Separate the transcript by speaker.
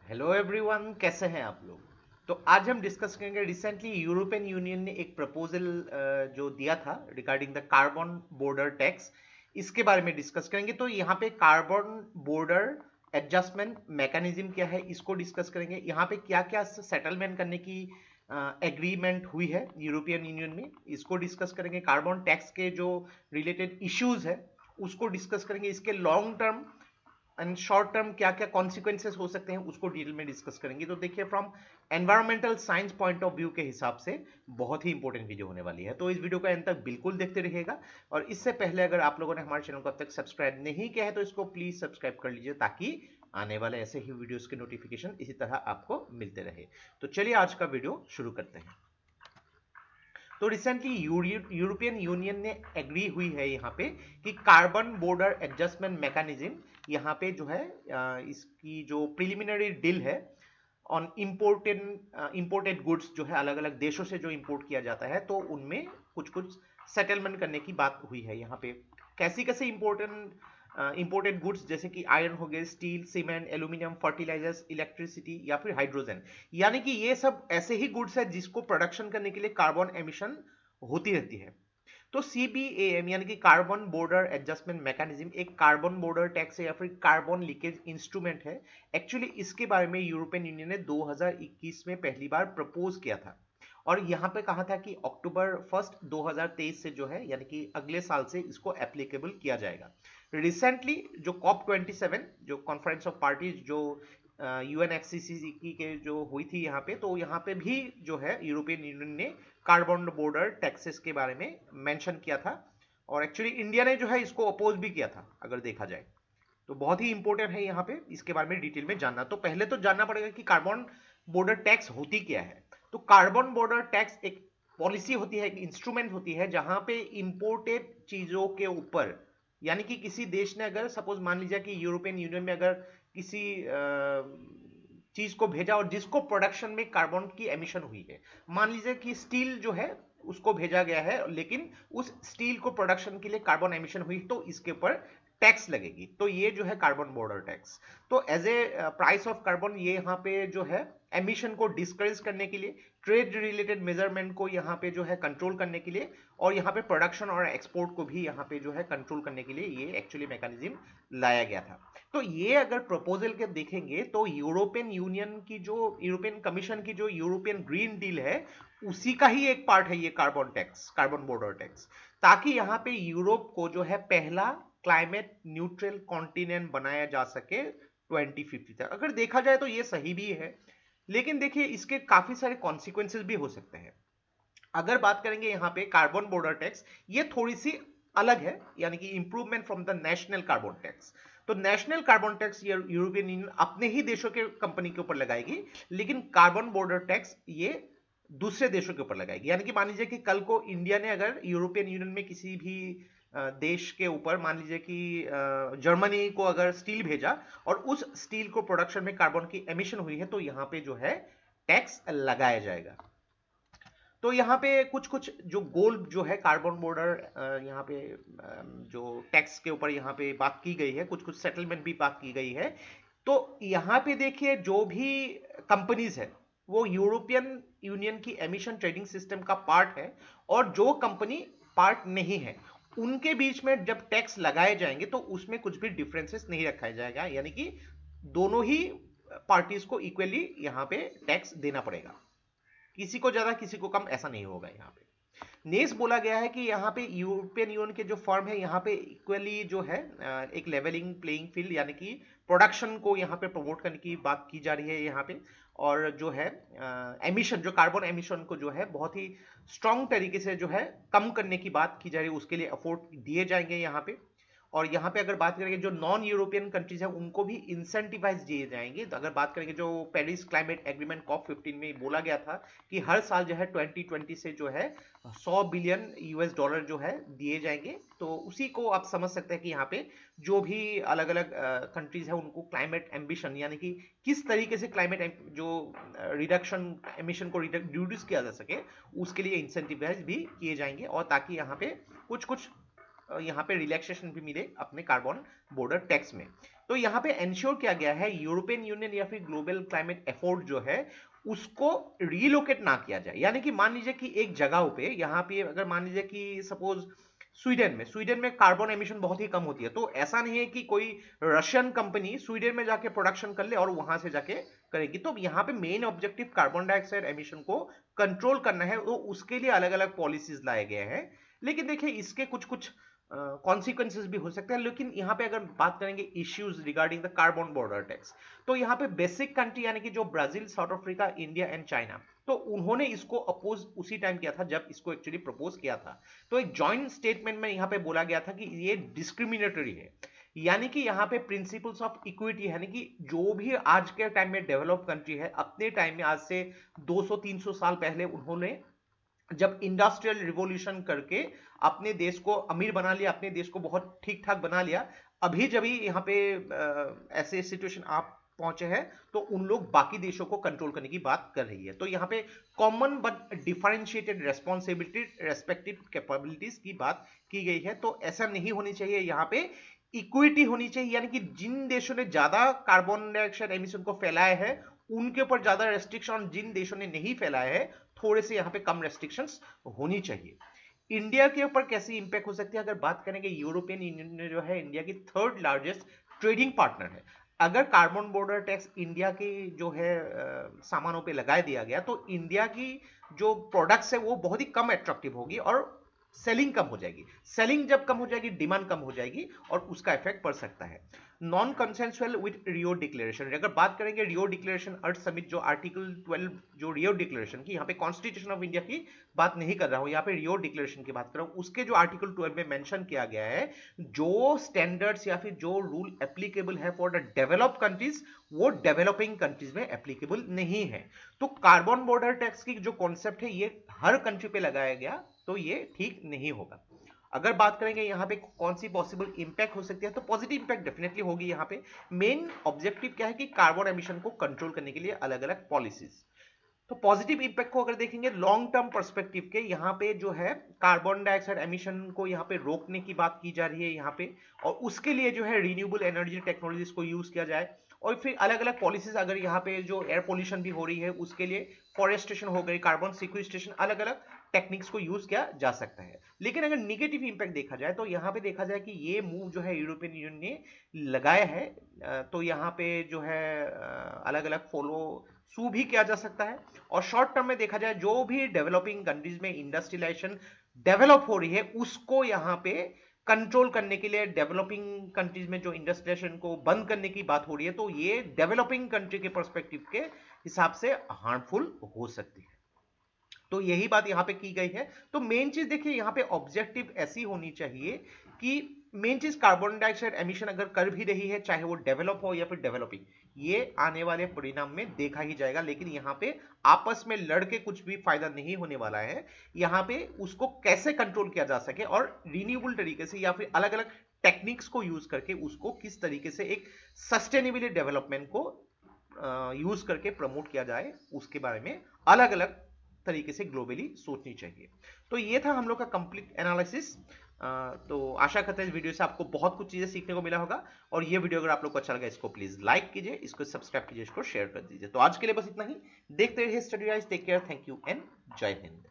Speaker 1: Hello everyone, कैसे हैं आप लोग। तो आज हम डिस्कस करेंगे रिसेंटली यूरोपियन यूनियन ने एक प्रपोजल जो दिया था regarding the carbon border tax. इसके बारे में डिस्कस करेंगे। तो यहाँ पे कार्बन बॉर्डर एडजस्टमेंट मैकेनिज्म क्या है इसको डिस्कस करेंगे। यहाँ पे क्या क्या सेटलमेंट करने की एग्रीमेंट हुई है यूरोपियन यूनियन में, इसको डिस्कस करेंगे। कार्बन टैक्स के जो रिलेटेड इश्यूज है उसको डिस्कस करेंगे। इसके long term and short term क्या क्या कॉन्सिक्वेंसेस हो सकते हैं उसको डिटेल में डिस्कस करेंगे। तो देखिए, from environmental science point of view के हिसाब से बहुत ही इंपॉर्टेंट वीडियो होने वाली है। तो इस वीडियो को एंड तक बिल्कुल देखते रहिएगा। और इससे पहले अगर आप लोगों ने हमारे चैनल को अब तक सब्सक्राइब नहीं किया है तो इसको प्लीज सब्सक्राइब कर लीजिए, ताकि आने वाले ऐसे ही वीडियोस के नोटिफिकेशन इसी तरह आपको मिलते रहे। तो चलिए आज का वीडियो शुरू करते हैं। तो रिसेंटली यूरोपियन यूनियन ने एग्री हुई है यहाँ पे कि कार्बन बॉर्डर एडजस्टमेंट मैकेनिज्म यहाँ पे जो है इसकी जो प्रिलिमिनरी डील है ऑन इंपोर्टेड गुड्स जो है अलग अलग देशों से जो इंपोर्ट किया जाता है, तो उनमें कुछ कुछ सेटलमेंट करने की बात हुई है यहाँ पे। कैसी कैसे इंपोर्टेड गुड्स, जैसे कि आयरन हो गए, steel, cement, aluminium, fertilisers, electricity या फिर हाइड्रोजन। यानी कि ये सब ऐसे ही गुड्स है जिसको प्रोडक्शन करने के लिए कार्बन एमिशन होती रहती है। तो सीबीएम यानी कि कार्बन बॉर्डर एडजस्टमेंट मैकेनिज्म एक कार्बन बॉर्डर टैक्स है या फिर कार्बन लीकेज इंस्ट्रूमेंट है। एक्चुअली इसके बारे में यूरोपियन यूनियन ने 2021 में पहली बार प्रपोज किया था। और यहां पे कहा था कि अक्टूबर 1 2023 से जो है यानी कि अगले साल से इसको एप्लीकेबल किया जाएगा। रिसेंटली जो COP27 जो कॉन्फ्रेंस ऑफ पार्टीज जो यूएनएफसीसीसी के जो हुई थी यहाँ पे, तो यहाँ पे भी जो है यूरोपियन यूनियन ने कार्बन बॉर्डर टैक्सेस के बारे में मेंशन किया था। और एक्चुअली इंडिया ने जो है इसको अपोज भी किया था अगर देखा जाए। तो बहुत ही इंपॉर्टेंट है यहाँ पे इसके बारे में डिटेल में जानना। तो पहले तो जानना पड़ेगा कि कार्बन बॉर्डर टैक्स होती क्या है। तो कार्बन बॉर्डर टैक्स एक पॉलिसी होती है, एक इंस्ट्रूमेंट होती है जहां पे इंपोर्टेड चीजों के ऊपर, यानी कि किसी देश ने अगर सपोज मान लीजिए कि यूरोपियन यूनियन में अगर किसी चीज को भेजा और जिसको प्रोडक्शन में कार्बन की एमिशन हुई है, मान लीजिए कि स्टील जो है उसको भेजा गया है लेकिन उस स्टील को प्रोडक्शन के लिए कार्बन एमिशन हुई, तो इसके ऊपर टैक्स लगेगी। तो ये जो है कार्बन बॉर्डर टैक्स। तो as a price of carbon ये यहाँ पे जो है एमिशन को डिस्करेज करने के लिए, ट्रेड रिलेटेड मेजरमेंट को यहाँ पे जो है कंट्रोल करने के लिए, और यहाँ पे प्रोडक्शन और एक्सपोर्ट को भी यहाँ पे जो है कंट्रोल करने के लिए ये एक्चुअली मैकेनिज्म लाया गया था। तो ये अगर प्रपोजल के देखेंगे तो यूरोपियन यूनियन की जो यूरोपियन कमीशन की जो यूरोपियन ग्रीन डील है उसी का ही एक पार्ट है ये carbon tax, carbon border tax, ताकि यहाँ पे यूरोप को जो है पहला क्लाइमेट न्यूट्रल कॉन्टिनेंट बनाया जा सके 2050 तक। अगर देखा जाए तो ये सही भी है, लेकिन देखिए इसके काफी सारे कॉन्सिक्वेंसेस भी हो सकते हैं। अगर बात करेंगे यहाँ पे कार्बन बॉर्डर टैक्स, ये थोड़ी सी अलग है, यानी कि improvement from the national carbon tax. तो national carbon tax European Union अपने ही देशों के कंपनी के ऊपर लगाएगी, लेकिन कार्बन बॉर्डर टैक्स ये दूसरे देशों के ऊपर लगाएगी। यानी कि मान लीजिए कि कल को इंडिया ने अगर यूरोपियन यूनियन में किसी भी देश के ऊपर, मान लीजिए कि जर्मनी को अगर स्टील भेजा और उस स्टील को प्रोडक्शन में कार्बन की एमिशन हुई है, तो यहां पे जो है टैक्स लगाया जाएगा। तो यहाँ पे कुछ कुछ जो गोल जो है कार्बन बॉर्डर यहाँ पे जो टैक्स के ऊपर यहाँ पे बात की गई है, कुछ कुछ सेटलमेंट भी बात की गई है। तो यहाँ पे देखिए जो भी कंपनीज है वो यूरोपियन यूनियन की एमिशन ट्रेडिंग सिस्टम का पार्ट है, और जो कंपनी पार्ट नहीं है उनके बीच में जब टैक्स लगाए जाएंगे तो उसमें कुछ भी डिफरेंसेस नहीं रखा जाएगा, यानी कि दोनों ही पार्टीज को इक्वली यहाँ पे टैक्स देना पड़ेगा, किसी को ज्यादा किसी को कम ऐसा नहीं होगा। यहाँ पे नेक्स्ट बोला गया है कि यहाँ पे यूरोपियन यूनियन के जो फर्म है यहाँ पे इक्वली जो है एक लेवलिंग प्लेइंग फील्ड, यानी कि प्रोडक्शन को यहाँ पे प्रमोट करने की बात की जा रही है यहाँ पे। और जो है एमिशन, जो कार्बन एमिशन को जो है बहुत ही स्ट्रांग तरीके से जो है कम करने की बात की जा रही है, उसके लिए अफोर्ड दिए जाएंगे यहाँ पे। और यहाँ पे अगर बात करेंगे जो नॉन यूरोपियन कंट्रीज है उनको भी इंसेंटिवाइज दिए जाएंगे। तो अगर बात करेंगे जो पेरिस क्लाइमेट एग्रीमेंट COP15 में बोला गया था कि हर साल जो है 2020 से जो है 100 बिलियन US डॉलर जो है दिए जाएंगे, तो उसी को आप समझ सकते हैं कि यहाँ पे जो भी अलग अलग कंट्रीज है उनको क्लाइमेट एम्बिशन, यानी कि किस तरीके से क्लाइमेट जो रिडक्शन एमिशन को रिड्यूस किया जा सके, उसके लिए इंसेंटिवाइज भी किए जाएंगे। और ताकि यहाँ पे कुछ कुछ यहाँ पे रिलैक्सेशन भी मिले अपने कार्बन बॉर्डर टैक्स में। तो यहाँ पे एंश्योर किया गया है यूरोपियन यूनियन या फिर ग्लोबल क्लाइमेट एफोर्ट जो है उसको रीलोकेट ना किया जाए। यानी कि मान लीजिए कि एक जगह पे यहाँ पे अगर मान लीजिए कि सपोज स्वीडन में कार्बन एमिशन बहुत ही कम होती है, तो ऐसा नहीं है कि कोई रशियन कंपनी स्वीडन में जाके प्रोडक्शन कर ले और वहां से जाके करेगी। तो यहाँ पे main objective carbon dioxide emission को कंट्रोल करना है, तो उसके लिए अलग अलग पॉलिसीज लाए गए हैं। लेकिन देखिए इसके कुछ कुछ कॉन्सिक्वेंसेज भी हो सकते हैं। लेकिन यहाँ पे अगर बात करेंगे issues regarding the carbon border tax, तो यहाँ पे बेसिक कंट्री यानी कि जो Brazil, south Africa, India and China, तो उन्होंने इसको अपोज उसी टाइम किया था जब इसको एक्चुअली प्रपोज किया था। तो एक जॉइंट स्टेटमेंट में यहाँ पे बोला गया था कि ये डिस्क्रिमिनेटरी है, यानी कि यहाँ पे प्रिंसिपल्स ऑफ इक्विटी, यानी कि जो भी आज के टाइम में डेवलप कंट्री है, अपने टाइम में आज से 200-300 साल पहले उन्होंने जब इंडस्ट्रियल रिवॉल्यूशन करके अपने देश को अमीर बना लिया, अपने देश को बहुत ठीक ठाक बना लिया, अभी जब यहाँ पे ऐसे सिचुएशन आप पहुंचे हैं तो उन लोग बाकी देशों को कंट्रोल करने की बात कर रही है। तो यहाँ पे common but differentiated responsibility, respective capabilities की बात की गई है। तो ऐसा नहीं होनी चाहिए, यहाँ पे इक्विटी होनी चाहिए, यानी कि जिन देशों ने ज्यादा कार्बन डाइऑक्साइड एमिशन को फैलाया है उनके ऊपर ज्यादा रेस्ट्रिक्शन, जिन देशों ने नहीं फैलाया है थोड़े से यहाँ पे कम रेस्ट्रिक्शंस होनी चाहिए। इंडिया के ऊपर कैसी इंपैक्ट हो सकती है अगर बात करेंगे, यूरोपियन यूनियन जो है इंडिया की थर्ड लार्जेस्ट ट्रेडिंग पार्टनर है। अगर कार्बन बॉर्डर टैक्स इंडिया के जो है सामानों पे लगा दिया गया तो इंडिया की जो प्रोडक्ट्स है वो बहुत ही कम अट्रैक्टिव होगी और सेलिंग कम हो जाएगी। सेलिंग जब कम हो जाएगी डिमांड कम हो जाएगी और उसका इफेक्ट पड़ सकता है। Non consensual with Rio declaration, अगर बात करेंगे रियो डिक्लेरेशन अर्थ समिट जो आर्टिकल 12 जो रियो डिक्लेरेशन की, यहाँ पे कॉन्स्टिट्यूशन ऑफ इंडिया की बात नहीं कर रहा हूं, यहाँ पे रियो डिक्लेरेशन की बात कर रहा हूं। उसके जो आर्टिकल 12 में मेंशन किया गया है जो स्टैंडर्ड्स या फिर जो रूल एप्लीकेबल है फॉर द डेवलप्ड कंट्रीज वो डेवलपिंग कंट्रीज में एप्लीकेबल नहीं है। तो कार्बन बॉर्डर टैक्स की जो कॉन्सेप्ट है ये हर कंट्री पे लगाया गया तो ये ठीक नहीं होगा। अगर बात करेंगे यहाँ पे कौन सी पॉसिबल इंपैक्ट हो सकती है, तो पॉजिटिव इंपैक्ट डेफिनेटली होगी। यहाँ पे मेन ऑब्जेक्टिव क्या है कि कार्बन एमिशन को कंट्रोल करने के लिए अलग अलग पॉलिसीज। तो पॉजिटिव इंपैक्ट को अगर देखेंगे लॉन्ग टर्म पर्सपेक्टिव के, यहाँ पे जो है कार्बन डाइऑक्साइड एमिशन को यहाँ पे रोकने की बात की जा रही है यहाँ पे, और उसके लिए जो है रिन्यूएबल एनर्जी टेक्नोलॉजीज को यूज किया जाए। और फिर अलग अलग पॉलिसीज, अगर यहाँ पे जो एयर पोल्यूशन भी हो रही है उसके लिए फॉरेस्टेशन हो गई, कार्बन सिक्वेस्ट्रेशन, अलग अलग टेक्निक्स को यूज किया जा सकता है। लेकिन अगर निगेटिव इंपैक्ट देखा जाए तो यहाँ पे देखा जाए कि ये मूव जो है यूरोपियन यूनियन ने लगाया है, तो यहाँ पे जो है अलग अलग फॉलो सू भी किया जा सकता है। और शॉर्ट टर्म में देखा जाए जो भी डेवलपिंग कंट्रीज में इंडस्ट्रियलाइजेशन डेवलप हो रही है उसको यहाँ पे कंट्रोल करने के लिए डेवलपिंग कंट्रीज में जो इंडस्ट्रियलाइजेशन को बंद करने की बात हो रही है, तो ये डेवलपिंग कंट्री के पर्सपेक्टिव के हिसाब से हार्मफुल हो सकती है। तो यही बात यहाँ पे की गई है। तो मेन चीज देखिए यहाँ पे ऑब्जेक्टिव ऐसी होनी चाहिए कि मेन चीज कार्बन डाइऑक्साइड एमिशन अगर कर भी रही है, चाहे वो डेवलप हो या फिर डेवलपिंग, ये आने वाले परिणाम में देखा ही जाएगा। लेकिन यहाँ पे आपस में लड़के कुछ भी फायदा नहीं होने वाला है। यहाँ पे उसको कैसे कंट्रोल किया जा सके और रिन्यूएबल तरीके से या फिर अलग अलग टेक्निक्स को यूज करके उसको किस तरीके से एक सस्टेनेबल डेवलपमेंट को यूज करके प्रमोट किया जाए, उसके बारे में अलग अलग तरीके से ग्लोबली सोचनी चाहिए। तो ये था हम लोग का कंप्लीट एनालिसिस। तो आशा करते हैं इस वीडियो से आपको बहुत कुछ चीजें सीखने को मिला होगा। और ये वीडियो अगर आप लोग को अच्छा लगा इसको प्लीज लाइक कीजिए, इसको सब्सक्राइब कीजिए, इसको शेयर कर दीजिए। तो आज के लिए बस इतना ही। देखते रहिए Study Rise. Take care, thank you and Jai Hind.